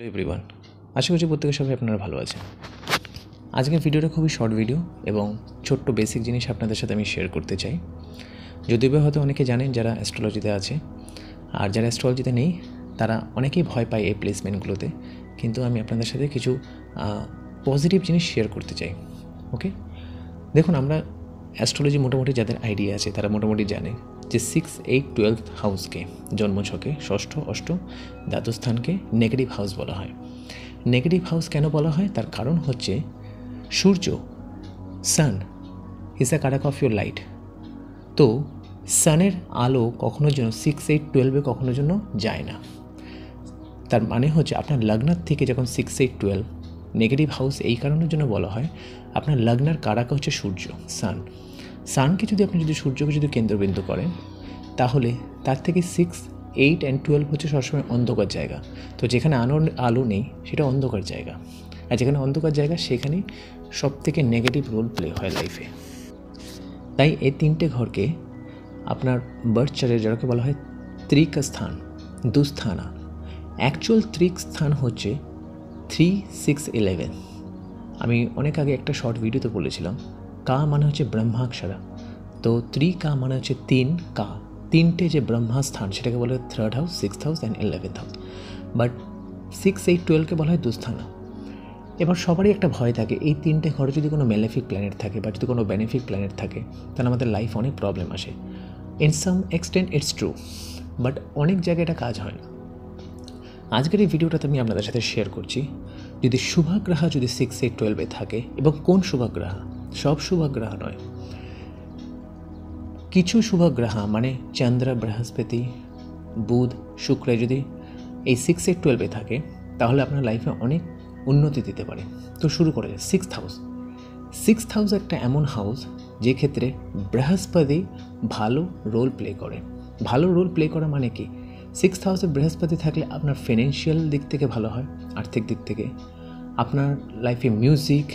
Everyone, আশা করছি প্রত্যেকের সবাই আপনারা ভালো আছেন। আজকের ভিডিওটা খুবই শর্ট ভিডিও এবং ছোট্ট বেসিক জিনিস আপনাদের সাথে আমি শেয়ার করতে চাই। যদিও বা হয়তো অনেকে জানেন যারা অ্যাস্ট্রোলজিতে আছে, আর যারা অ্যাস্ট্রোলজিতে নেই তারা অনেকেই ভয় পায় এই প্লেসমেন্টগুলোতে, কিন্তু আমি আপনাদের সাথে কিছু পজিটিভ জিনিস শেয়ার করতে চাই। ওকে, দেখুন, আমরা অ্যাস্ট্রোলজি মোটামুটি যাদের আইডিয়া আছে তারা মোটামুটি জানে যে 6, 8, 12 হাউসকে, জন্মছকে ষষ্ঠ, অষ্টম, দ্বাদশ স্থানকে নেগেটিভ হাউস বলা হয়। নেগেটিভ হাউস কেন বলা হয় তার কারণ হচ্ছে সূর্য, সান ইজ আ কারাক অফ ইউর লাইট। তো সানের আলো কখনোর জন্য 6, 8, 12 কখনোর জন্য যায় না। তার মানে হচ্ছে আপনার লগ্নার থেকে যখন 6, 8, 12 নেগেটিভ হাউস এই কারণের জন্য বলা হয়, আপনার লগ্নার কারাক হচ্ছে সূর্য, সানকে যদি সূর্যকে যদি কেন্দ্রবিন্দু করেন তাহলে তার থেকে 6, 8 and 12 হচ্ছে সবসময় অন্ধকার জায়গা। তো যেখানে আলো নেই সেটা অন্ধকার জায়গা, আর যেখানে অন্ধকার জায়গা সেখানেই সব থেকে নেগেটিভ রোল প্লে হয় লাইফে। তাই এই তিনটে ঘরকে আপনার বার্থ চার্টে যাকে বলা হয় ত্রিক স্থান, দুস্থানা। অ্যাকচুয়াল ত্রিক স্থান হচ্ছে 3, 6, 11। আমি অনেক আগে একটা শর্ট ভিডিওতে বলেছিলাম কা মানে হচ্ছে ব্রহ্মাক্ষরা, তো ত্রিকা মানে হচ্ছে তিনটে যে ব্রহ্মাস্থান সেটাকে বলা হয় 3rd house, 6th house and 11th house. But 6, 8, 12কে বলা হয় দুস্থানা। এবার সবারই একটা ভয় থাকে, এই তিনটে ঘরে যদি কোনো ম্যালেফিক প্ল্যানেট থাকে বা যদি কোনো বেনিফিক প্ল্যানেট থাকে তাহলে আমাদের লাইফ অনেক প্রবলেম আসে। In some extent it's true, but অনেক জায়গায় এটা কাজ হয় না। আজকের এই ভিডিওটাতে আমি আপনাদের সাথে শেয়ার করছি, যদি শুভাগ্রহ যদি 6, 8, 12 থাকে, এবং কোন শুভাগ্রহ, সব শুভাগ্রহ নয়, কিছু শুভগ্রহ মানে চন্দ্র, বৃহস্পতি, বুধ, শুক্র যদি এই 6, 8, 12 থাকে তাহলে আপনার লাইফে অনেক উন্নতি দিতে পারে। তো শুরু করে 6th হাউস একটা এমন হাউস যে ক্ষেত্রে বৃহস্পতি ভালো রোল প্লে করে। ভালো রোল প্লে করা মানে কি, 6th হাউসে বৃহস্পতি থাকলে আপনার ফিনান্সিয়াল দিক থেকে ভালো হয়, আর্থিক দিক থেকে আপনার লাইফে মিউজিক,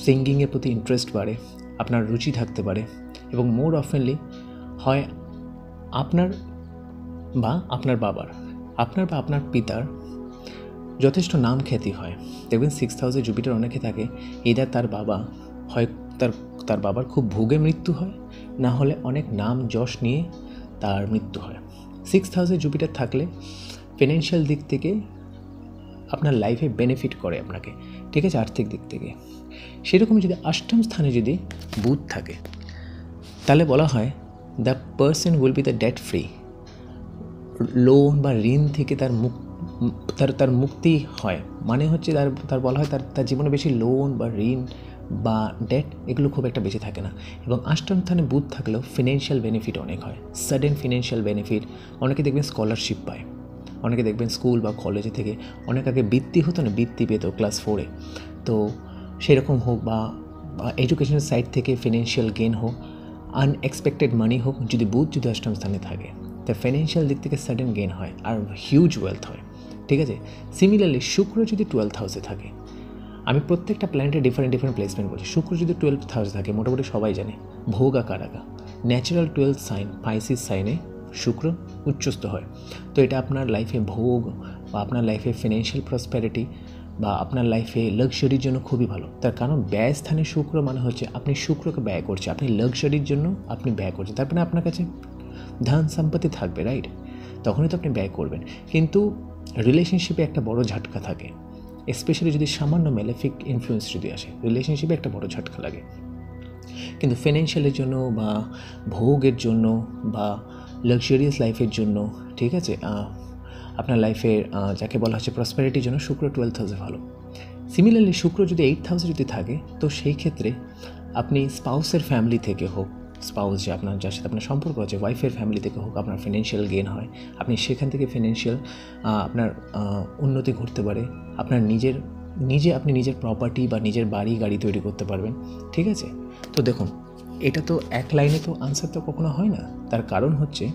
সিঙ্গিংয়ের প্রতি ইন্টারেস্ট বাড়ে, আপনার রুচি থাকতে পারে, এবং মোর অফেনলি হয় আপনার বা আপনার বাবার, আপনার বা আপনার পিতার যথেষ্ট নাম খ্যাতি হয়। দেখবেন 6th হাউসে জুপিটার অনেকে থাকে, এদের তার বাবা হয় তার বাবার খুব ভোগে মৃত্যু হয়, না হলে অনেক নাম যশ নিয়ে তার মৃত্যু হয়। 6th হাউসে জুপিটার থাকলে ফিনান্সিয়াল দিক থেকে আপনার লাইফে বেনিফিট করে আপনাকে, ঠিক আছে, আর্থিক দিক থেকে। সেরকম যদি অষ্টম স্থানে যদি বুধ থাকে তাহলে বলা হয় the person will be the date free. Loan বা ঋণ থেকে তার মুক্তি হয়, মানে হচ্ছে তার বলা হয় তার জীবনে বেশি লোন বা ঋণ বা ডেট এগুলো খুব একটা বেশি থাকে না। এবং অষ্টম স্থানে বুধ থাকলেও ফিনান্সিয়াল বেনিফিট অনেক হয়, সাডেন ফিনান্সিয়াল বেনিফিট। অনেকে দেখবেন স্কলারশিপ পায়, অনেকে দেখবেন স্কুল বা কলেজে থেকে অনেক আগে বৃত্তি হতো না, বৃত্তি পেত ক্লাস 4-এ, তো সেরকম হোক বা এডুকেশনের সাইড থেকে ফিনান্সিয়াল গেন হোক, আনএক্সপেক্টেড মানি হোক, যদি অষ্টম স্থানে থাকে তা ফিনান্সিয়াল দিক থেকে সাডেন গেন হয় আর হিউজ ওয়েলথ হয়, ঠিক আছে। সিমিলারলি শুক্র যদি 12th হাউসে থাকে, আমি প্রত্যেকটা প্ল্যানেটে ডিফারেন্ট প্লেসমেন্ট করছি। শুক্র যদি 12th হাউসে থাকে মোটামুটি সবাই জানে ভোগা কারাকা, ন্যাচারাল 12th সাইন পাইসিস সাইনে শুক্র উচ্চস্থ হয়। তো এটা আপনার লাইফে ভোগ বা আপনার লাইফে ফিনান্সিয়াল প্রসপ্যারিটি বা আপনার লাইফে লাক্সারির জন্য খুবই ভালো। তার কারণ ব্যয় স্থানে শুক্র মানে হচ্ছে আপনি শুক্রকে ব্যয় করছেন, আপনি লাক্সারির জন্য আপনি ব্যয় করছেন, তারপরে আপনার কাছে ধন সম্পত্তি থাকবে, রাইট, তখনই তো আপনি ব্যয় করবেন। কিন্তু রিলেশনশিপে একটা বড় ঝাটকা থাকে, স্পেশালি যদি সামান্য ম্যালেফিক ইনফ্লুয়েন্স যদি আসে, রিলেশনশিপে একটা বড় ঝাটকা লাগে। কিন্তু ফিনান্সিয়ালের জন্য বা ভোগের জন্য বা লাক্সারিয়াস লাইফের জন্য, ঠিক আছে, আপনার লাইফের যাকে বলা হচ্ছে প্রসপ্যারিটির জন্য শুক্র 12th হাউসে ভালো। সিমিলারলি শুক্র যদি 8th হাউসে যদি থাকে তো সেই ক্ষেত্রে আপনি স্পাউসের ফ্যামিলি থেকে হোক, স্পাউস যে আপনার যার সাথে আপনার সম্পর্ক আছে, ওয়াইফের ফ্যামিলি থেকে হোক, আপনার ফিনান্সিয়াল গেন হয়, আপনি সেখান থেকে ফিনান্সিয়াল আপনার উন্নতি ঘটতে পারে, আপনার আপনি নিজের প্রপার্টি বা নিজের বাড়ি গাড়ি তৈরি করতে পারবেন, ঠিক আছে। তো দেখুন, এটা তো এক লাইনে তো আনসার তো কখনো হয় না। তার কারণ হচ্ছে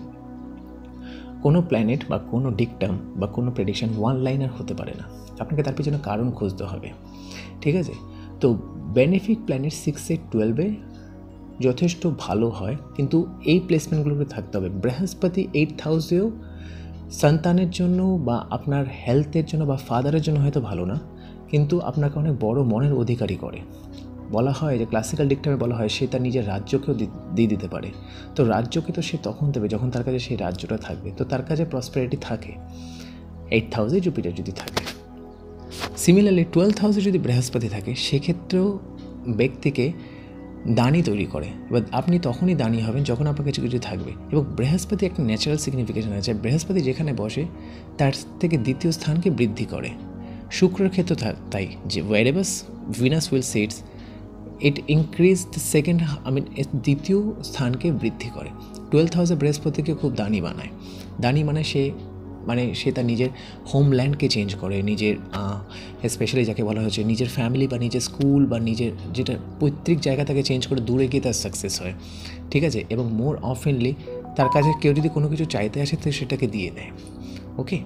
কোনো প্ল্যানেট বা কোনো ডিকটাম বা কোনো প্রেডিকশন ওয়ান লাইনার হতে পারে না, আপনাকে তার পিছনে কারণ খুঁজতে হবে, ঠিক আছে। তো বেনিফিক প্ল্যানেট 6, 8, 12-এ যথেষ্ট ভালো হয়, কিন্তু এই প্লেসমেন্টগুলোকে থাকতে হবে। বৃহস্পতি 8th হাউসেও সন্তানের জন্য বা আপনার হেলথের জন্য বা ফাদারের জন্য হয়তো ভালো না, কিন্তু আপনাকে অনেক বড় মনের অধিকারী করে। বলা হয় যে ক্লাসিক্যাল ডিকটামে বলা হয় সে তার নিজের রাজ্যকেও দিয়ে দিতে পারে। তো রাজ্যকে তো সে তখন দেবে যখন তার কাছে সেই রাজ্যটা থাকবে, তো তার কাছে প্রসপেরিটি থাকে 8th হাউসে জুপিটার যদি থাকে। সিমিলারলি 12th হাউসে যদি বৃহস্পতি থাকে, সেক্ষেত্রেও ব্যক্তিকে দানি তৈরি করে। এবার আপনি তখনই দানি হবেন যখন আপনার কাছে কিছু থাকবে। এবং বৃহস্পতি একটা ন্যাচারাল সিগনিফিকেশন আছে, বৃহস্পতি যেখানে বসে তার থেকে দ্বিতীয় স্থানকে বৃদ্ধি করে। শুক্রের ক্ষেত্রে তাই, যে wherever Venus will sits it increase the second, দ্বিতীয় স্থানকে বৃদ্ধি করে। 12th হাউসে বৃহস্পতিকে খুব দানি বানায়। দানি মানে সে তার নিজের হোমল্যান্ডকে চেঞ্জ করে, নিজের স্পেশালি যাকে বলা হচ্ছে নিজের ফ্যামিলি বা নিজের স্কুল বা নিজের যেটা পৈতৃক জায়গা থেকে চেঞ্জ করে দূরে গিয়ে তার সাকসেস হয়, ঠিক আছে। এবং মোর অফেনলি তার কাছে কেউ যদি কোনো কিছু চাইতে আসে তো সেটাকে দিয়ে দেয়। ওকে,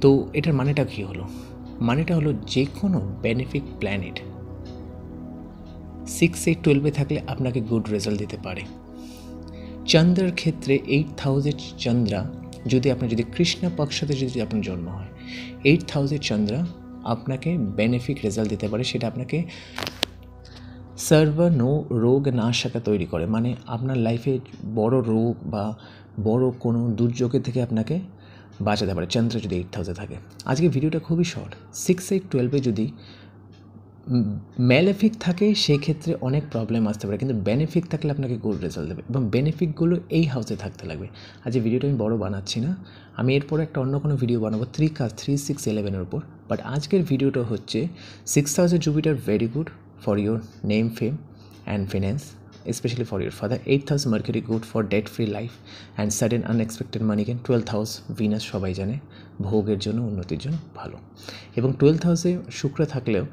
তো এটার মানেটা কী হলো? মানেটা হলো যে কোনো বেনিফিক প্ল্যানেট 6, 8, 12 থাকলে আপনাকে গুড রেজাল্ট দিতে পারে। চন্দ্রের ক্ষেত্রে 8th হাউসে চন্দ্রা যদি কৃষ্ণ পক্ষতে যদি আপনার জন্ম হয়, 8th হাউসের চন্দ্রা আপনাকে বেনিফিক রেজাল্ট দিতে পারে। সেটা আপনাকে রোগ নাশকা তৈরি করে, মানে আপনার লাইফে বড় রোগ বা বড় কোনো দুর্যোগের থেকে আপনাকে বাঁচাতে পারে চন্দ্র যদি 8th হাউসে থাকে। আজকে ভিডিওটা খুবই শর্ট। 6, 8, 12 যদি ম্যালেফিক থাকে সেক্ষেত্রে অনেক প্রবলেম আসতে পারে, কিন্তু বেনিফিক থাকলে আপনাকে গুড রেজাল্ট দেবে এবং বেনিফিকগুলো এই হাউসে থাকতে লাগবে। আজকে ভিডিওটা আমি বড় বানাচ্ছি না, আমি এরপর একটা অন্য কোনো ভিডিও বানাবো 3, 6, 11 উপর। বাট আজকের ভিডিওটা হচ্ছে 6th হাউসে Jupiter very good for your name, fame and finance, especially for your father. 8th house Mercury good for debt free life and sudden unexpected money gain. 12th house Venus সবাই জানে ভোগের জন্য, উন্নতির জন্য ভালো। এবং 12th হাউসে শুক্র থাকলেও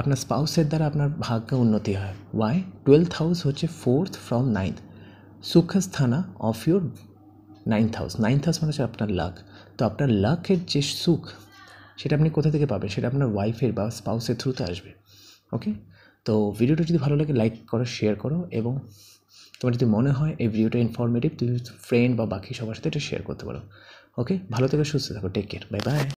আপনার স্পাউসের দ্বারা আপনার ভাগ্য উন্নতি হয়। ওয়াই? 12th হাউস হচ্ছে 4th from 9th, সুখস্থানা of your 9th house. 9th house মানে হচ্ছে আপনার লাক। তো আপনার লাকের যে সুখ সেটা আপনি কোথা থেকে পাবেন? সেটা আপনার ওয়াইফের বা স্পাউসের থ্রুতে আসবে। ওকে, তো ভিডিওটা যদি ভালো লাগে লাইক করো, শেয়ার করো, এবং তোমার যদি মনে হয় এই ভিডিওটা ইনফরমেটিভ, তুমি ফ্রেন্ড বা বাকি সবার সাথে এটা শেয়ার করতে পারো। ওকে, ভালো থেকো, সুস্থ থাকো, টেক কেয়ার, বাই বাই।